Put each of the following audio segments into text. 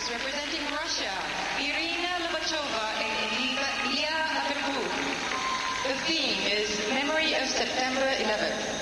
dancers representing Russia, Irina and ilya averbuck. The theme is Memory of September 11th.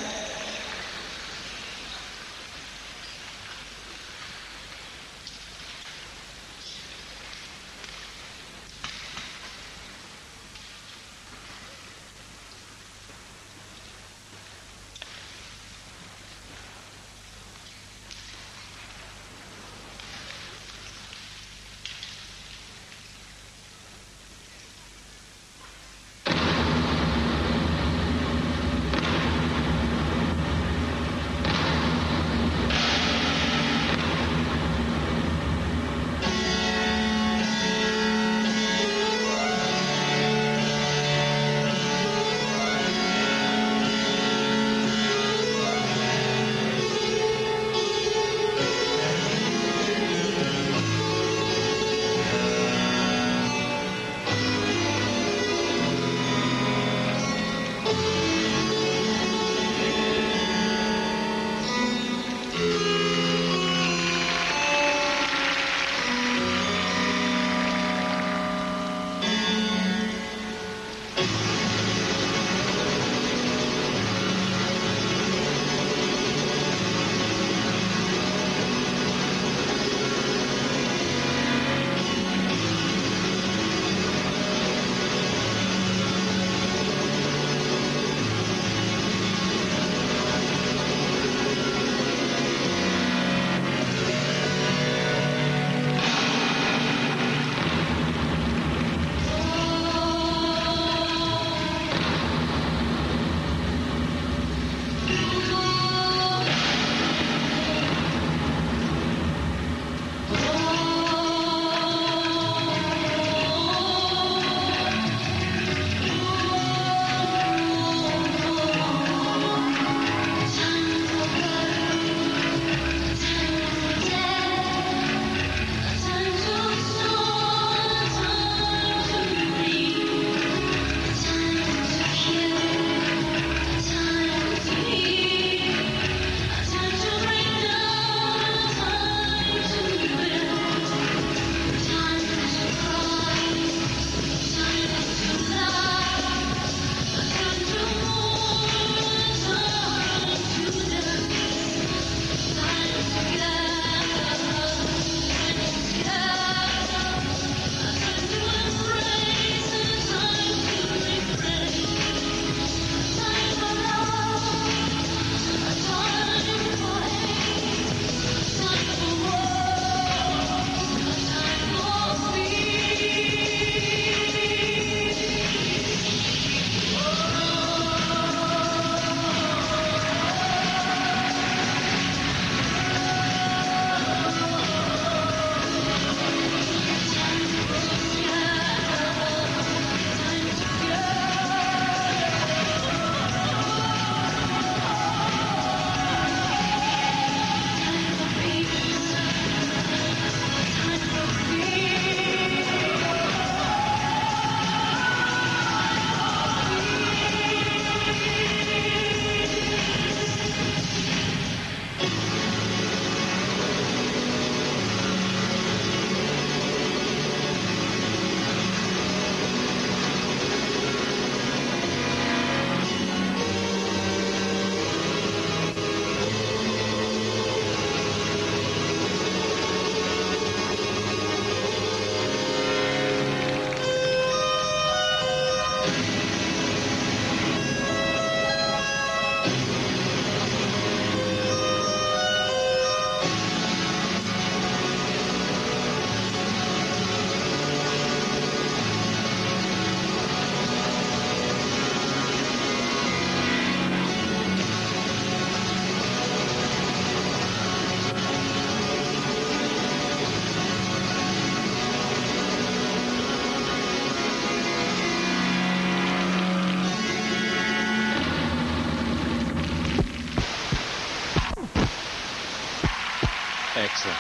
Excellent.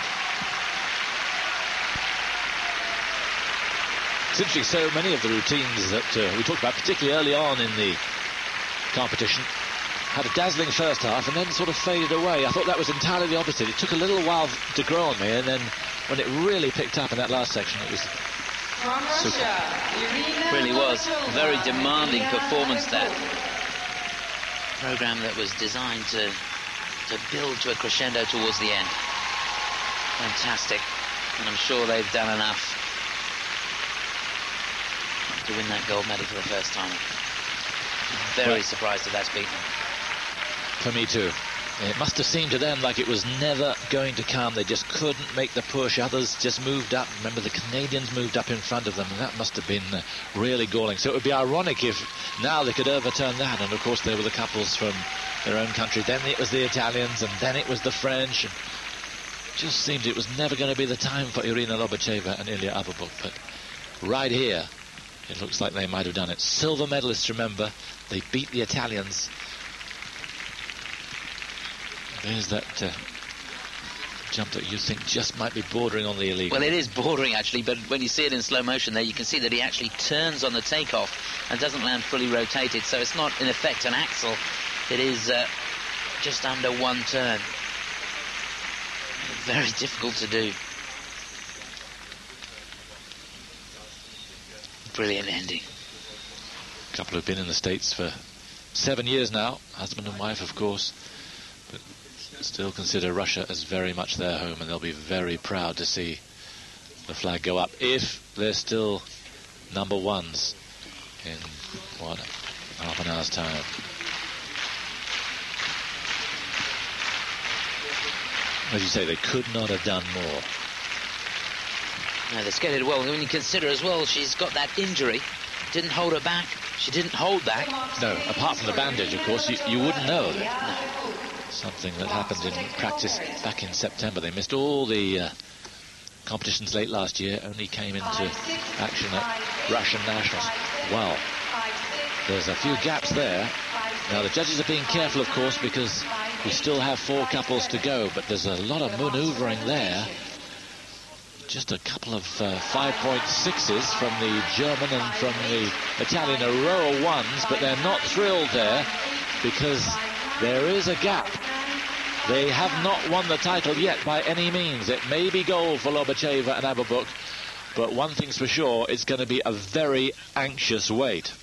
It's interesting, so many of the routines that we talked about, particularly early on in the competition, had a dazzling first half and then sort of faded away. I thought that was entirely the opposite. It took a little while to grow on me, and then when it really picked up in that last section, it was From Russia, Irina Really was Lobacheva, very demanding Ilya performance there. Averbuck. Program that was designed to build to a crescendo towards the end. Fantastic. And I'm sure they've done enough to win that gold medal for the first time. Very surprised if that's beaten. For me too. It must have seemed to them like it was never going to come. They just couldn't make the push. Others just moved up. Remember, the Canadians moved up in front of them, and that must have been really galling. So it would be ironic if now they could overturn that. And of course, they were the couples from their own country. Then it was the Italians, and then it was the French. And it just seemed it was never going to be the time for Irina Lobacheva and Ilya Averbuck. But right here, it looks like they might have done it. Silver medalists, remember, they beat the Italians. There's that jump that you think just might be bordering on the illegal. Well, it is bordering, actually, but when you see it in slow motion there, you can see that he actually turns on the takeoff and doesn't land fully rotated, so it's not, in effect, an axel. It is just under one turn. Very difficult to do. Brilliant ending. A couple who've been in the States for 7 years now, husband and wife, of course, but still consider Russia as very much their home, and they'll be very proud to see the flag go up if they're still number ones in, what, half an hour's time. As you say, they could not have done more. No, they skated well. When you consider as well, she's got that injury. Didn't hold her back. She didn't hold back. No, apart from the bandage, of course, you wouldn't know. Something that happened in practice back in September. They missed all the competitions late last year, only came into action at Russian Nationals. Well, there's a few gaps there. Now, the judges are being careful, of course, because we still have 4 couples to go, but there's a lot of manoeuvring there. Just a couple of 5.6s from the German and from the Italian, a row of ones, but they're not thrilled there because there is a gap. They have not won the title yet by any means. It may be gold for Lobacheva and Averbuck, but one thing's for sure, it's going to be a very anxious wait.